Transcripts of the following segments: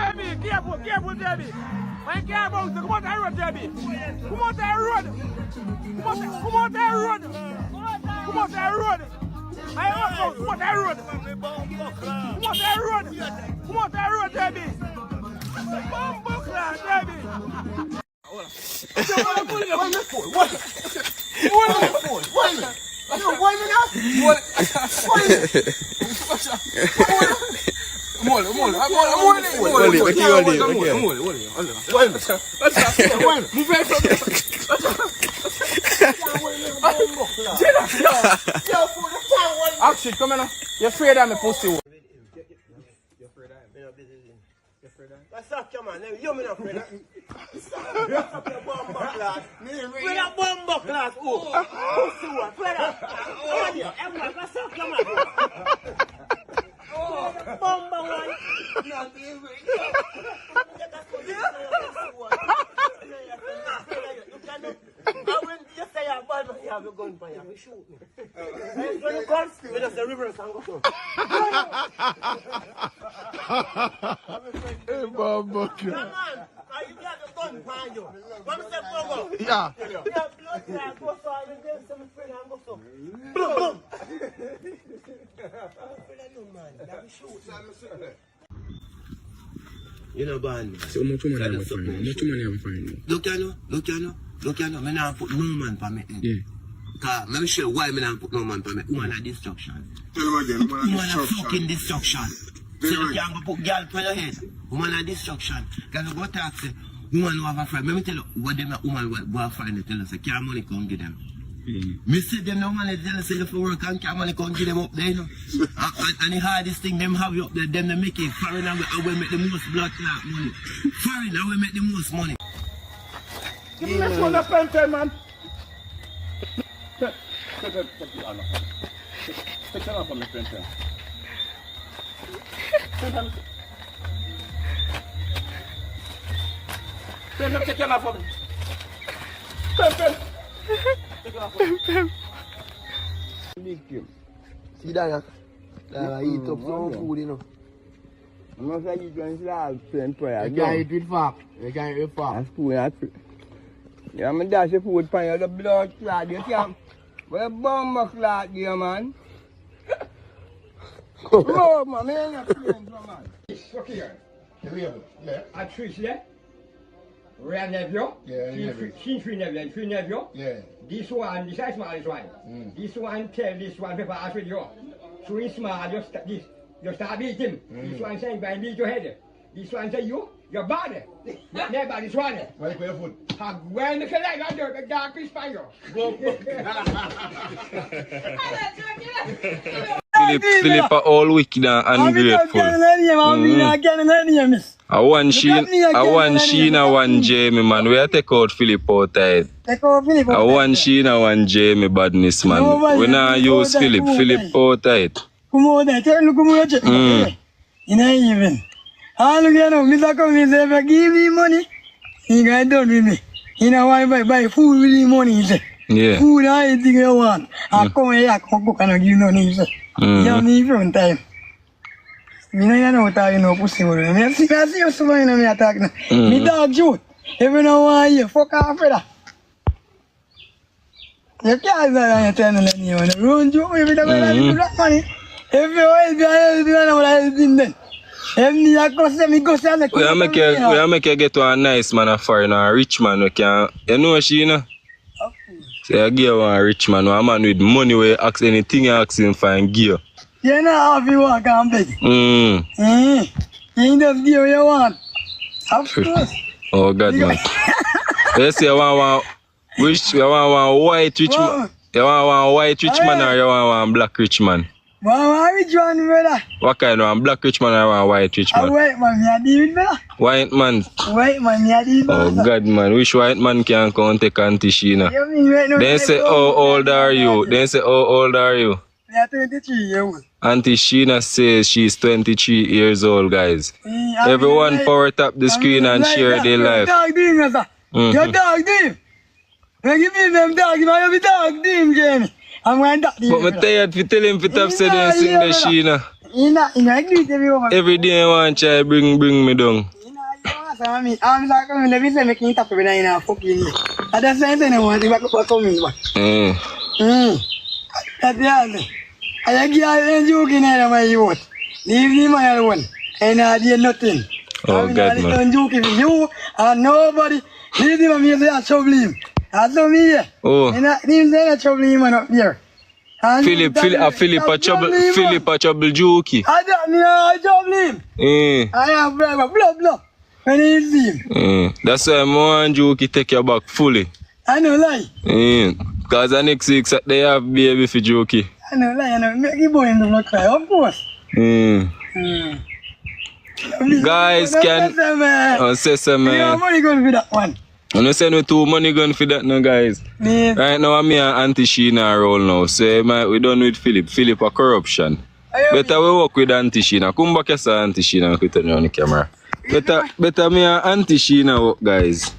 Debbie, careful, Debbie. My car bounce, come on the road, Debbie. Come on the road. Come on the road. Come on the road. I also come on the road. Come on the road. Come on the road, Debbie. Bumbuckler, Debbie. Action, come on. You're afraid of me, pussy. You're afraid of me. You're afraid of me. What's up, come on? You're not afraid of me. What's up, your bomb class? Where that bomb class? Oh, pussy, what? Where that? Everyone, what's up, come on? Oh, bomb one. Not even. When you say you're bad, you have a gun for you, shoot me. When you come, we just the reverse and go through. Hey, Bob, come on, you got a gun for you. Come step over. Yeah. You have blood clot, go so I will get some friend and go so. Boom. You know, band. So much money I'm finding. How much money I'm finding? Look, I not put no man for me. Yeah. Because let me show you why I not put no man for me. Woman a destruction. Tell him again, Woman a fucking destruction. So you can't go put girl for your head. Woman a destruction. Can you go talk to woman who have a friend? Let me tell you what them woman who have a friend they tell us. Can't money come give them. Me say them no money tell us say for work and can't money come give them up there, you know. and the hardest thing them have you up there, them they make it foreign and we make the most blood clot money. Foreign and we make the most money. Give me this one a pen, man. Take it off on the pen. Pen, take it off of me. Pen. Take it off of me. Big Kim. See that? I eat up some food, you know. I'm not saying you can slap pen prayer. You can't eat with fork. You can't eat with fork. That's food, that's food. Yeah, I'm dash the food pan, you the blood clot, you can't. Where bomb clot there, man? Oh, man, man, you're playing for man. Look here. Yeah. A Trish there. Real nephew. Yeah. She three nephew. Yeah. This one, this is small, this one. This one tell this one paper ask with you. So he's small, you start beat him. This one saying, "By beat your head." This one say your body. Never this one. Why you put your foot? When the collect that dirt, the dark fish by you. Philip are all wicked and ungrateful. I want Sheena, one Jamie, man. We are take out Philip out tight. I want Sheena, one Jamie badness, man. We not use Philip. Philip out tight. Come on, tell me, come on. You know, even. All you know, Mr. Cummings, if you give me money, you got done with me. You know why buy food with the money, he say. Yeah. Food and anything you want. I come here, I come cook and I give you money, he say. You have me from time. You know what I know, pussy. I see you so much, I talk now. Me dog shoot. If you don't want you, fuck off with that. You can't say I'm telling you, run joke, if you don't want to black money. If you don't want to then. We make you get to a nice man, a foreign, a rich man. We can, you know, Sheena? So I give one rich man, a man with money where you ask anything you ask him for and give. You know how you walk and beg. You just give what you want. Of course. Oh God, man. You say you want one white rich man? You want one white rich man or you want one black rich man? One rich man, brother. What kind of one? Black rich man or one white rich man? A white man, me a deal with, brother. White man? White man, me a deal with. Oh God, man. Which white man can come and take Auntie Sheena? You mean right now? They say, how old are you? They say, how old are you? Me a 23 years old. Auntie Sheena says she's 23 years old, guys. Everyone power tap the screen and share their life. Dog doing, sir. Your dog doing. When you give them dog, you have a dog doing, Jamie. I'm going to but I'm tired to tell him to tap say they sing the Sheena. He not agree with everyone. Every day I want to try bring me down. some me. I'm like, come let me say, making it up when I know fucking me. I just say, I want to back up for me. That's the answer. I give you joking out of my youth. Leave him alone. And I did nothing. Oh, God, man. Don't joke with you and nobody. Leave him and me say I trouble him. That's what me here. Oh. And I didn't say I trouble him up there. Philip a trouble jokey. I don't know, I trouble him. I have blah. When he see him. That's why more and jokey take your back fully. I know lie. Because the next week they have baby for jokey. I know lie, I know. Make you boy in the cry, of course. Guys can say some You have money going for that one. I'm not saying we too money gun for that now, guys. Please. Right now, I'm here Auntie Sheena roll now. So we done with Philip. Philip a corruption. Better we work with Auntie Sheena. Come back here, sir, Auntie Sheena. I'll turn you on the camera. Better me and Auntie Sheena work, guys.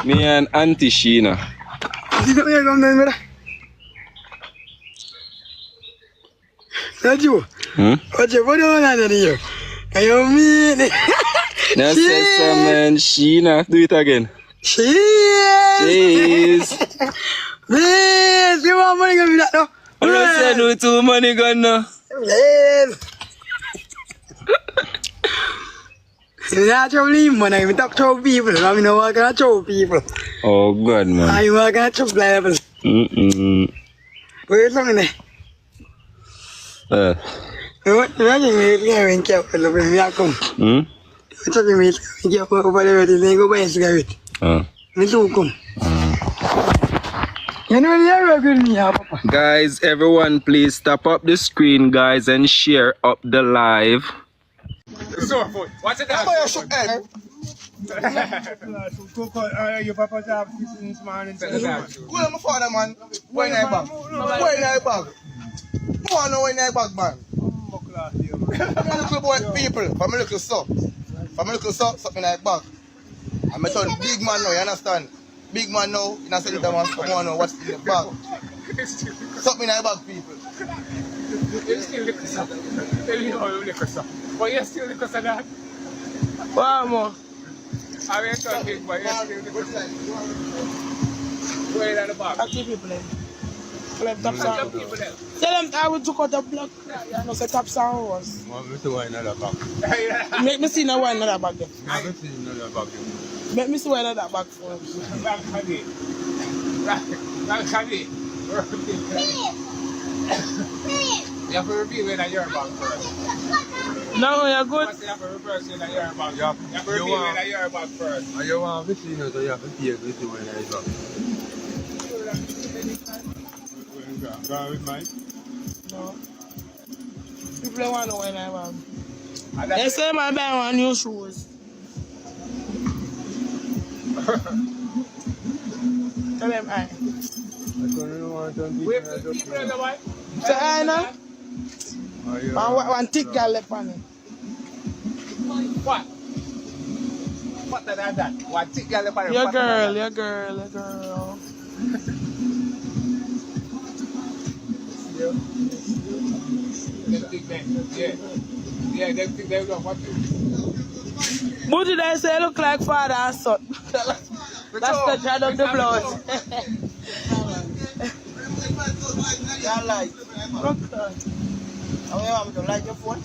Me and Auntie Sheena. See that way come down, brother? That's you. What's your body on under here? Can you mean it? That's man. Sheena. Do it again. Cheers! Please! You want money gun for that now? I'm not saying no too money gun now. Please! You not trouble him, man. I talk trouble people. I mean, I can't trouble people. Oh, God, man. I can't trouble people. Where's something there? Imagine me going careful when we come. What's up, mate? You go over there, they go by a cigarette. Me too come. You know you're good me, Papa. Guys, everyone, please stop up the screen, guys, and share up the live. What's it that? Your papa job this morning. Go on, my father, man. Why in bag? Why in bag? Go on, why in bag, man? I'm a little boy, people. I'm a little son. I'm a little son, something like bag. I'm a son, big man now, you understand? Big man now, you know, say that man, come on now, what's in the bag? Something like bag, people. You still liquor, sir. Tell you how you liquor, sir. But you still liquor, sir, that? Wow, man. I ain't talking, but you still liquor, sir. Where are the bag? I keep people in. Tell them top sound. Tell them I will took out the block. I know say top sound was. Me see why another bag. Make me see no one another bag there. Me see another bag. Make me see one another bag for him. Bag heavy. Bag heavy. You have to repeat when you're bag first. No, you're good. You have to reverse when you're bag. You have to repeat when you're bag first. And you want to see, so you have to take this when you're bag. Go with Mike? No. People don't want to know when I'm They say my buy one new shoes. Tell them I. Wait, people in the white? Say I know. One thick girl left on it. What? What did I do? One thick girl left on it? Your girl. Yeah, they think they don't want to. What did I say? Look like father and son. That's the child of the blood. You like. Look. I want to like your phone.